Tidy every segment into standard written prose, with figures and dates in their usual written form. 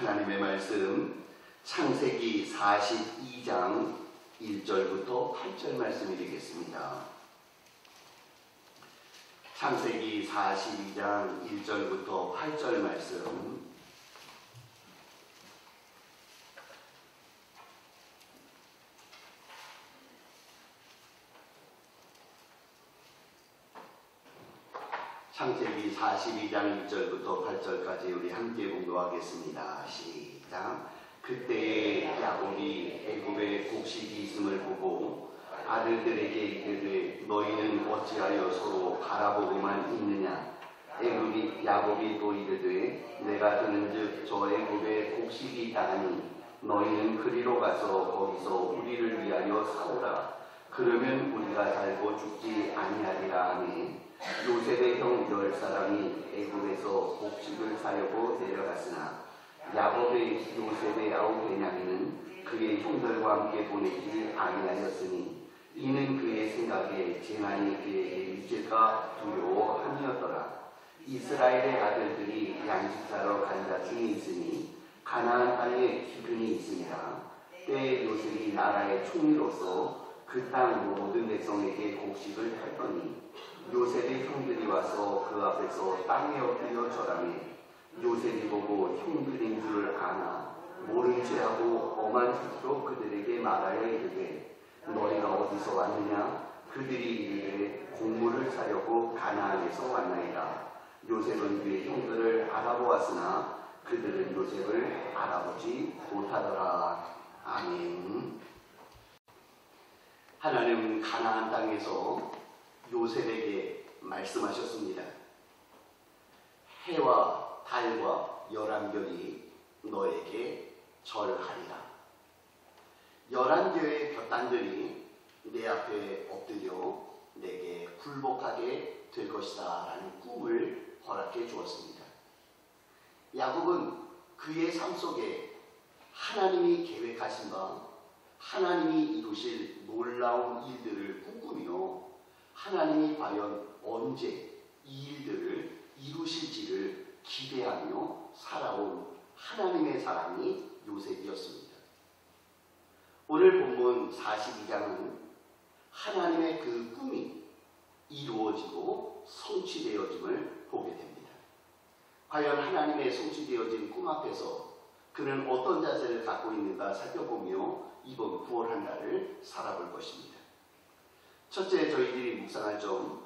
하나님의 말씀 창세기 42장 1절부터 8절 말씀이 되겠습니다. 창세기 42장 1절부터 8절 말씀. 창세기 42장 1절부터 8절까지 우리 함께 공부하겠습니다. 시작. 그때 야곱이 애굽에 곡식이 있음을 보고 아들들에게 이르되 너희는 어찌하여 서로 바라보고만 있느냐. 야곱이 또 이르되 내가 듣는즉 저 애굽에 곡식이 있다 하니 너희는 그리로 가서 거기서 우리를 위하여 사오라. 그러면 우리가 살고 죽지 아니하리라 하니 요셉의 형 10사람이 애굽에서 곡식을 사려고 내려갔으나 야곱의 요셉의 아우 베냐민은 그의 형들과 함께 보내지 아니하였으니 이는 그의 생각에 재난이 그에게 미칠까 두려워함이었더라. 이스라엘의 아들들이 양식사러 간 자 중에 있으니 가나안 땅에 기근이 있으니라. 때에 요셉이 나라의 총리로서 그 땅 모든 백성에게 곡식을 팔더니 요셉의 형들이 와서 그 앞에서 땅에 엎드려 절하며 요셉이 보고 형들인 줄을 아나 모른 체하고 엄한 뜻으로 그들에게 말하여 이르되 너희가 어디서 왔느냐. 그들이 이르되 곡물을 사려고 가나안에서 왔나이다. 요셉은 그의 형들을 알아보았으나 그들은 요셉을 알아보지 못하더라. 아멘. 하나님은 가나안 땅에서 요셉에게 말씀하셨습니다. 해와 달과 열한별이 너에게 절하리라. 11개의 볕단들이 내 앞에 엎드려 내게 굴복하게 될 것이다 라는 꿈을 허락해 주었습니다. 야곱은 그의 삶 속에 하나님이 계획하신 바 하나님이 이루실 놀라운 일들을 꿈꾸며 하나님이 과연 언제 이 일들을 이루실지를 기대하며 살아온 하나님의 사람이 요셉이었습니다. 오늘 본문 42장은 하나님의 그 꿈이 이루어지고 성취되어짐을 보게 됩니다. 과연 하나님의 성취되어진 꿈 앞에서 그는 어떤 자세를 갖고 있는가 살펴보며 이번 9월 한 달을 살아볼 것입니다. 첫째, 저희들이 묵상할 점,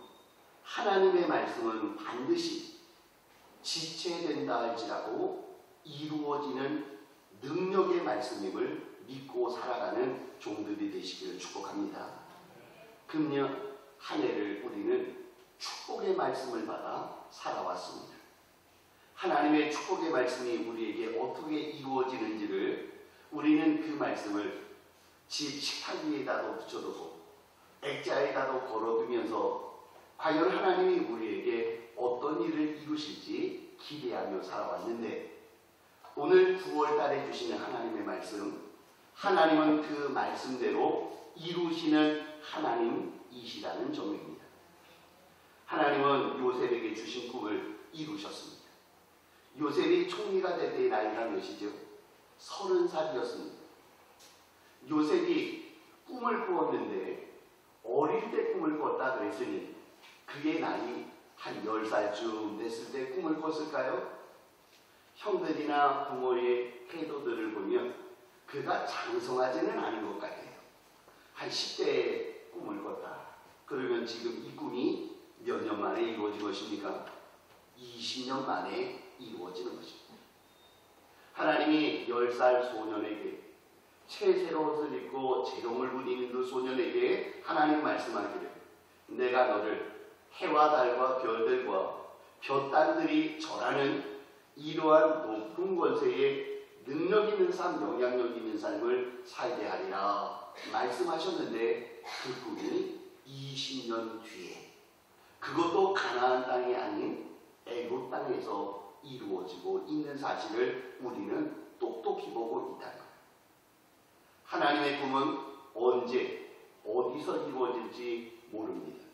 하나님의 말씀은 반드시 지체된다 할지라도 이루어지는 능력의 말씀임을 믿고 살아가는 종들이 되시기를 축복합니다. 금년 한 해를 우리는 축복의 말씀을 받아 살아왔습니다. 하나님의 축복의 말씀이 우리에게 어떻게 이루어지는지를 우리는 그 말씀을 집 식탁 위에다도 붙여두고 액자에다도 걸어두면서 과연 하나님이 우리에게 어떤 일을 이루실지 기대하며 살아왔는데, 오늘 9월 달에 주시는 하나님의 말씀, 하나님은 그 말씀대로 이루시는 하나님이시라는 점입니다. 하나님은 요셉에게 주신 꿈을 이루셨습니다. 요셉이 총리가 될 때의 나이가 몇이죠? 30살이었습니다. 요셉이 꿈을 꾸었는데 어릴 때 꿈을 꿨다 그랬으니 그의 나이 한 10살쯤 됐을 때 꿈을 꿨을까요? 형들이나 부모의 태도들을 보면 그가 장성하지는 않은 것 같아요. 한 10대에 꿈을 꿨다. 그러면 지금 이 꿈이 몇 년 만에 이루어진 것입니까? 20년 만에 이루어지는 것입니다. 하나님이 10살 소년에게 채새 옷을 입고 재롱을 부리는 그 소년에게 하나님 말씀하기를 내가 너를 해와 달과 별들과 볕단들이 절하는 이러한 높은 권세의 능력 있는 삶, 영향력 있는 삶을 살게 하리라 말씀하셨는데 그 꿈이 20년 뒤에 그것도 가나안 땅이 아닌 애굽 땅에서 이루어지고 있는 사실을 우리는 똑똑히 보고 있다. 하나님의 꿈은 언제 어디서 이루어질지 모릅니다.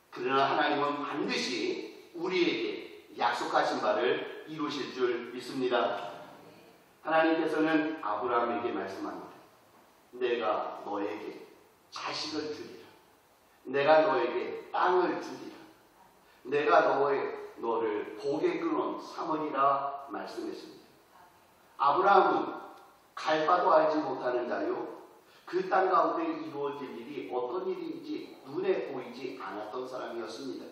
그러나 하나님은 반드시 우리에게 약속하신 바를 이루실 줄 믿습니다. 하나님께서는 아브라함에게 말씀합니다. 내가 너에게 자식을 주리라. 내가 너에게 땅을 주리라. 내가 너를 복의 근원 삼으리라 말씀했습니다. 아브라함은 갈 바도 알지 못하는 자요, 그 땅 가운데 이루어질 일이 어떤 일인지 눈에 보이지 않았던 사람이었습니다.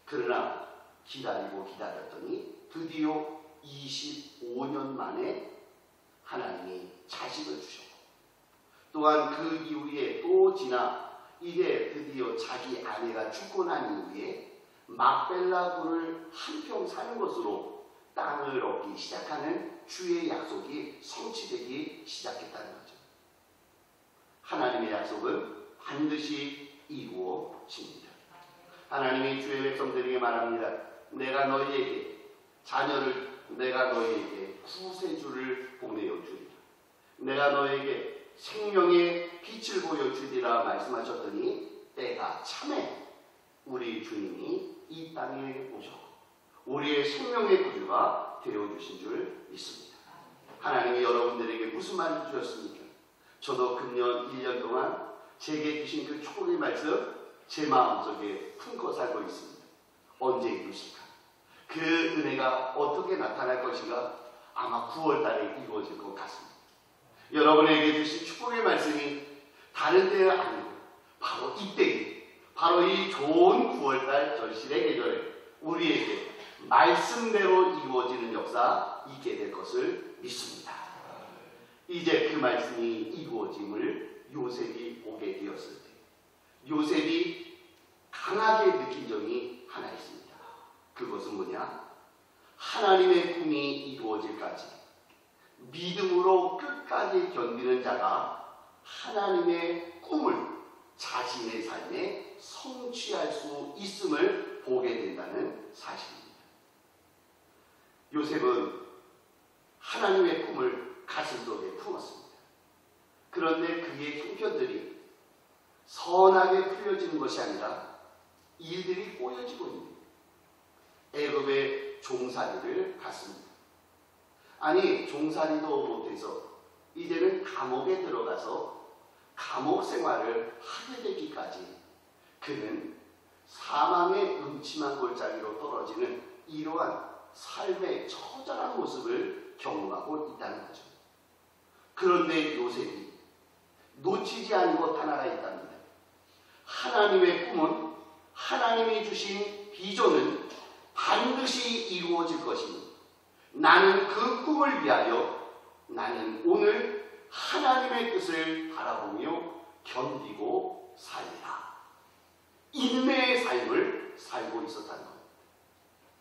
그러나 기다리고 기다렸더니 드디어 25년 만에 하나님이 자식을 주셨고, 또한 그 이후에 또 지나 이제 드디어 자기 아내가 죽고 난 이후에 막벨라 굴을 한 평 사는 것으로 땅을 얻기 시작하는 주의 약속이 성취되기 시작했다는 거죠. 하나님의 약속은 반드시 이루어집니다. 하나님이 주의 백성들에게 말합니다. 내가 너희에게 구세주를 보내어 주리라. 내가 너에게 생명의 빛을 보여주리라 말씀하셨더니 때가 참에 우리 주님이 이 땅에 오셨고 우리의 생명의 구주가 되어주신 줄 믿습니다. 하나님이 여러분들에게 무슨 말을 주셨습니까? 저도 금년 1년 동안 제게 주신 그 축복의 말씀 제 마음속에 품고 살고 있습니다. 언제 이루실까? 그 은혜가 어떻게 나타날 것인가? 아마 9월 달에 이루어질 것 같습니다. 여러분에게 주신 축복의 말씀이 다른 때는 아니고 바로 이때에, 바로 이 좋은 9월달 절실의 계절에 우리에게 말씀대로 이루어지는 역사 있게 될 것을 믿습니다. 이제 그 말씀이 이루어짐을 요셉이 보게 되었을 때 요셉이 강하게 느낀 점이 하나 있습니다. 그것은 뭐냐? 하나님의 꿈이 이루어질까지 믿음으로 끝까지 견디는 자가 하나님의 꿈을 자신의 삶에 성취할 수 있음을 보게 된다는 사실입니다. 요셉은 하나님의 꿈을 가슴속에 품었습니다. 그런데 그의 형편들이 선하게 풀려지는 것이 아니라 일들이 꼬여지고 있는 애굽의 종살이를 갔습니다. 아니, 종살이도 못해서 이제는 감옥에 들어가서 감옥 생활을 하게 되기까지 그는 사망의 음침한 골짜기로 떨어지는 이러한 삶의 처절한 모습을 경험하고 있다는 거죠. 그런데 요셉이 놓치지 않은 것 하나가 있답니다. 하나님의 꿈은, 하나님이 주신 비전은 반드시 이루어질 것이니 나는 그 꿈을 위하여 나는 오늘 하나님의 뜻을 바라보며 견디고 살리라. 인내의 삶을 살고 있었다는 것.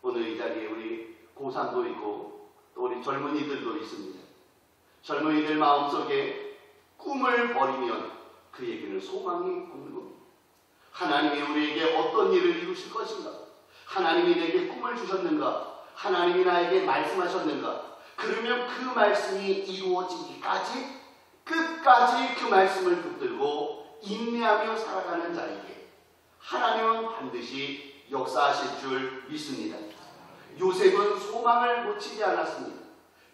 오늘 이 자리에 우리 고3도 있고 또 우리 젊은이들도 있습니다. 젊은이들 마음속에 꿈을 버리면 그에게는 소망이 없는 겁니다. 하나님이 우리에게 어떤 일을 이루실 것인가? 하나님이 내게 꿈을 주셨는가? 하나님이 나에게 말씀하셨는가? 그러면 그 말씀이 이루어지기까지 끝까지 그 말씀을 붙들고 인내하며 살아가는 자에게 하나님은 반드시 역사하실 줄 믿습니다. 요셉은 소망을 놓치지 않았습니다.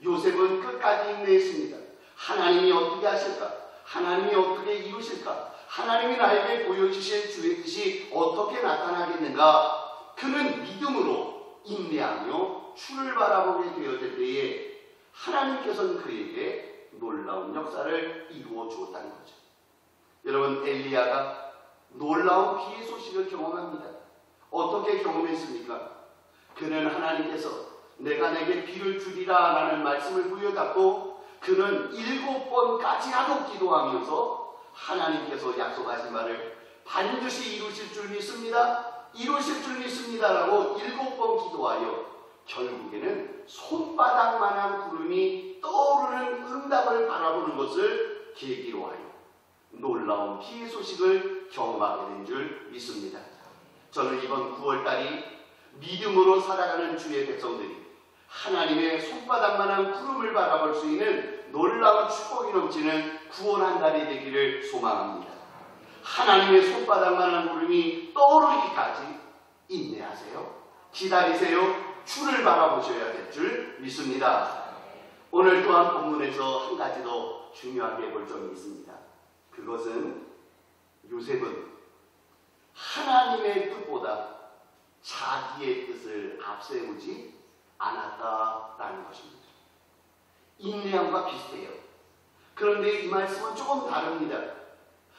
요셉은 끝까지 인내했습니다. 하나님이 어떻게 하실까? 하나님이 어떻게 이루실까? 하나님이 나에게 보여주실 주의 뜻이 어떻게 나타나겠는가? 그는 믿음으로 인내하며 주를 바라보게 되어질 때에 하나님께서는 그에게 놀라운 역사를 이루어 주었다는 거죠. 여러분, 엘리야가 놀라운 비의 소식을 경험합니다. 어떻게 경험했습니까? 그는 하나님께서 내가 내게 비를 주리라 라는 말씀을 부여잡고 그는 7번까지 하도 기도하면서 하나님께서 약속하신 말을 반드시 이루실 줄 믿습니다. 이루실 줄 믿습니다 라고 7번 기도하여 결국에는 손바닥만한 구름이 떠오르는 응답을 바라보는 것을 계기로 하여 놀라운 피의 소식을 경험하게 된 줄 믿습니다. 저는 이번 9월달이 믿음으로 살아가는 주의 백성들이 하나님의 손바닥만한 구름을 바라볼 수 있는 놀라운 축복이 넘치는 9월 한 달이 되기를 소망합니다. 하나님의 손바닥만한 구름이 떠오르기까지 인내하세요. 기다리세요. 주를 바라보셔야 될 줄 믿습니다. 오늘 또한 본문에서 한 가지 더 중요하게 볼 점이 있습니다. 그것은 요셉은 하나님의 뜻보다 자기의 뜻을 앞세우지 않았다라는 것입니다. 인내함과 비슷해요. 그런데 이 말씀은 조금 다릅니다.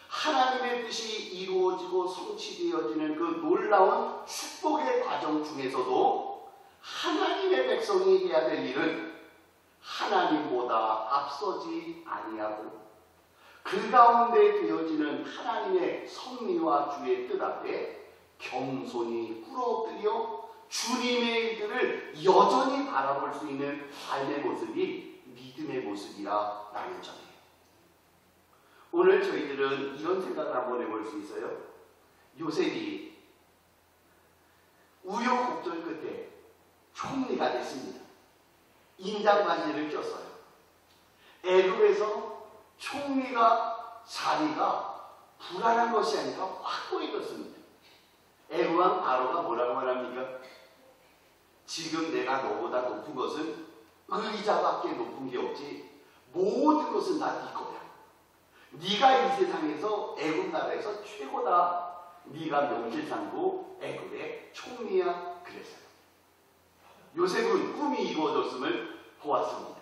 하나님의 뜻이 이루어지고 성취되어지는 그 놀라운 축복의 과정 중에서도 하나님의 백성이 해야 될 일은 하나님보다 앞서지 아니하고 그 가운데 되어지는 하나님의 섭리와 주의 뜻 앞에 겸손히 꿇어뜨려 주님의 일들을 여전히 바라볼 수 있는 삶의 모습이 믿음의 모습이라는 점이에요. 오늘 저희들은 이런 생각을 한번 해볼 수 있어요. 요셉이 우여곡절 끝에 총리가 됐습니다. 인장반지를 꼈어요. 애굽에서 총리가 자리가 불안한 것이 아니라 확고해졌습니다. 애굽 왕 바로가 뭐라고 말합니까? 지금 내가 너보다 높은 것은 의자밖에 높은 게 없지 모든 것은 다 네 거야. 네가 이 세상에서 애굽 나라에서 최고다. 네가 명실상부 애굽의 총리야. 그랬어요. 요셉은 꿈이 이루어졌음을 보았습니다.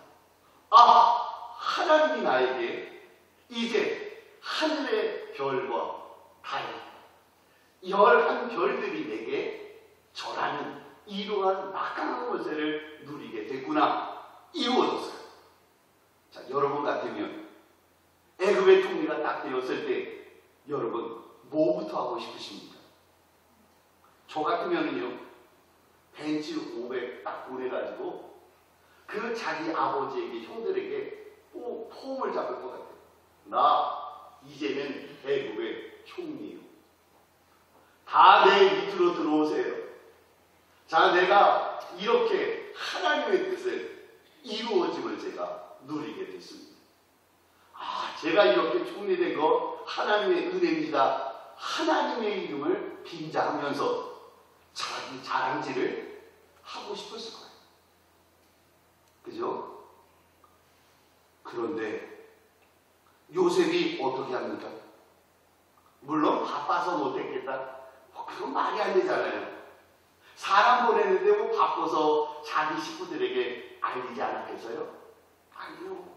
아, 하나님이 나에게 이제 하늘의 별과 달, 11별들이 내게 절하는 이러한 막강한 권세를 누리게 됐구나. 이루어졌어요. 자, 여러분 같으면 애굽의 총리가 딱 되었을 때 여러분 뭐부터 하고 싶으십니까? 저 같으면요 벤츠 500 딱 보내가지고 그 자기 아버지에게 형들에게 포옹을 잡을 것 같아요. 나 이제는 애굽의 총리요. 다 내 밑으로 들어오세요. 자, 내가 이렇게 하나님의 뜻을 이루어짐을 제가 누리게 됐습니다. 아, 제가 이렇게 총리된 거 하나님의 은혜입니다. 하나님의 이름을 빙자하면서 자기 자랑질을 하고 싶었을 거예요. 그죠? 그런데 요셉이 어떻게 합니까? 물론 바빠서 못했겠다. 그건 말이 안 되잖아요. 사람 보내는데 뭐 바빠서 자기 식구들에게 알리지 않았겠어요? 아니요.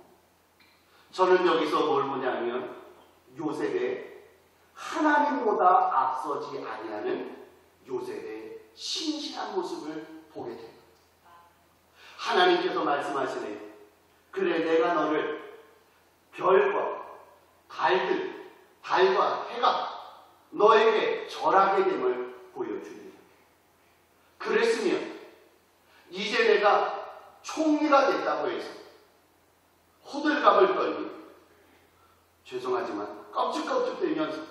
저는 여기서 뭘 보냐면 요셉의 하나님보다 앞서지 아니하는 요셉의 신실한 모습을 보게 됩니다. 하나님께서 말씀하시네. 그래, 내가 너를 별과 달과 해가 너에게 절하게 됨을 보여주리라. 그랬으면 이제 내가 총리가 됐다고 해서 호들갑을 떨며 죄송하지만 껍죽껍죽대면서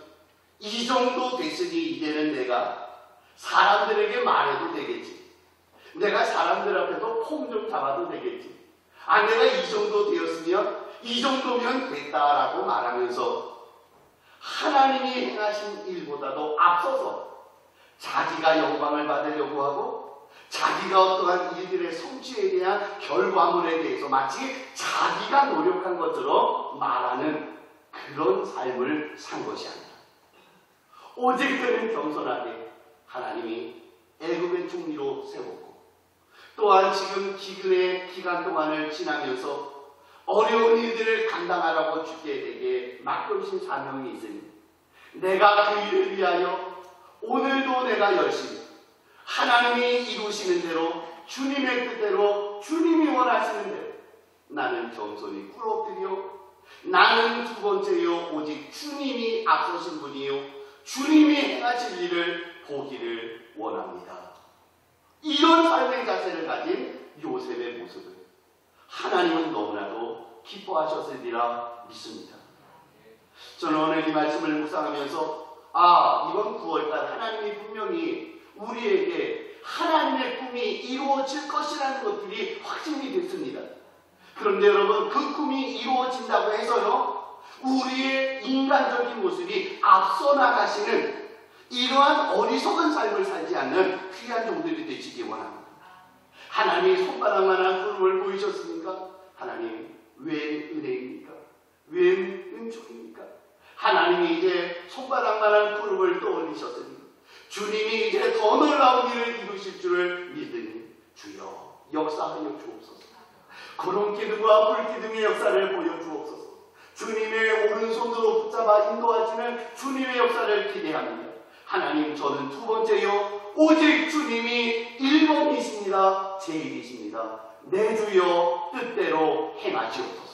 이 정도 됐으니 이제는 내가 사람들에게 말해도 되겠지. 내가 사람들 앞에서 폼 좀 잡아도 되겠지. 아, 내가 이 정도 되었으면 이 정도면 됐다라고 말하면서 하나님이 행하신 일보다도 앞서서 자기가 영광을 받으려고 하고 자기가 어떠한 일들의 성취에 대한 결과물에 대해서 마치 자기가 노력한 것처럼 말하는 그런 삶을 산 것이 아니라 오직 그는 겸손하게 하나님이 애굽의 총리로 세웠고 또한 지금 기근의 기간 동안을 지나면서 어려운 일들을 감당하라고 주께 맡겨주신 사명이 있으니 내가 그 일을 위하여 오늘도 내가 열심히 하나님이 이루시는 대로 주님의 뜻대로 주님이 원하시는 대로 나는 겸손히 꿇어뜨려 나는 두 번째요 오직 주님이 앞서신 분이요 주님이 행하실 일을 보기를 원합니다. 이런 삶의 자세를 가진 요셉의 모습을 하나님은 너무나도 기뻐하셨으리라 믿습니다. 저는 오늘 이 말씀을 묵상하면서 이번 9월달 하나님이 분명히 우리에게 하나님의 꿈이 이루어질 것이라는 것들이 확신이 됐습니다. 그런데 여러분 그 꿈이 이루어진다고 해서요 우리의 인간적인 모습이 앞서 나가시는 이러한 어리석은 삶을 살지 않는 귀한 종들이 되시기 원합니다. 하나님이 손바닥만한 구름을 보이셨습니까? 하나님, 웬 은혜입니까? 웬 은총입니까? 하나님이 이제 손바닥만한 그룹을 떠올리셨으니 주님이 이제 더 놀라운 일을 이루실 줄을 믿으니 주여 역사하여 주옵소서. 구름기둥과 불기둥의 역사를 보여주옵소서. 주님의 오른손으로 붙잡아 인도하시는 주님의 역사를 기대합니다. 하나님, 저는 두 번째요, 오직 주님이 1번이십니다. 제1이십니다. 내 주여 뜻대로 행하시옵소서.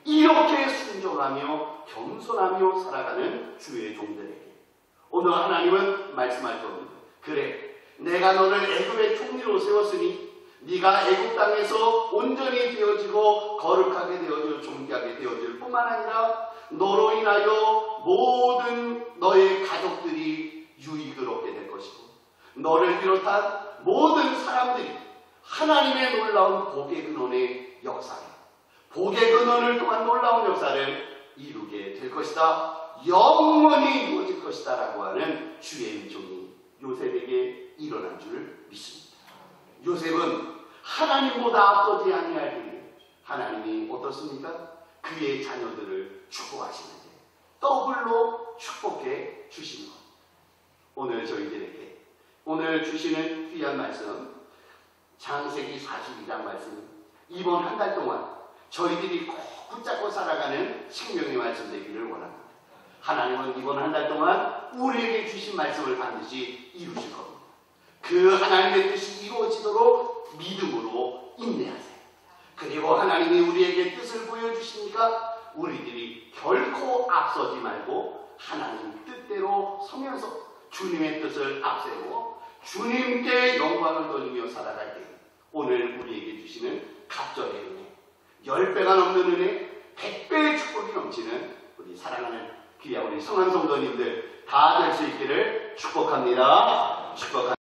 이렇게 순종하며 겸손하며 살아가는 주의 종들에게 오늘 하나님은 말씀할 겁니다. 그래, 내가 너를 애굽의 총리로 세웠으니 네가 애굽 땅에서 온전히 되어지고 거룩하게 되어지고 존귀하게 되어질 뿐만 아니라 너로 인하여 모든 너의 가족들이 유익을 얻게 될 것이고 너를 비롯한 모든 사람들이 하나님의 놀라운 복의 근원의 역사를, 복의 근원을 통한 놀라운 역사를 이루게 될 것이다. 영원히 이루어질 것이다 라고 하는 주의 은총이 요셉에게 일어난 줄 믿습니다. 요셉은 하나님보다 앞서지 아니할 때에 하나님이 어떻습니까? 그의 자녀들을 축복하시는데 더블로 축복해 주시는 것. 오늘 저희들에게 오늘 주시는 귀한 말씀, 창세기 42장 말씀, 이번 한 달 동안 저희들이 꼭 붙잡고 살아가는 생명의 말씀 되기를 원합니다. 하나님은 이번 한 달 동안 우리에게 주신 말씀을 반드시 이루실 겁니다. 그 하나님의 뜻이 이루어지도록 믿음으로 인내하세요. 그리고 하나님이 우리에게 뜻을 보여주시니까 우리들이 결코 앞서지 말고 하나님 뜻대로 서면서 주님의 뜻을 앞세우고 주님께 영광을 돌리며 살아갈 때 오늘 우리에게 주시는 갑절의 은혜, 10배가 넘는 은혜, 100배의 축복이 넘치는 우리 사랑하는 귀한 우리 성한 성도님들 다 될 수 있기를 축복합니다. 축복합니다.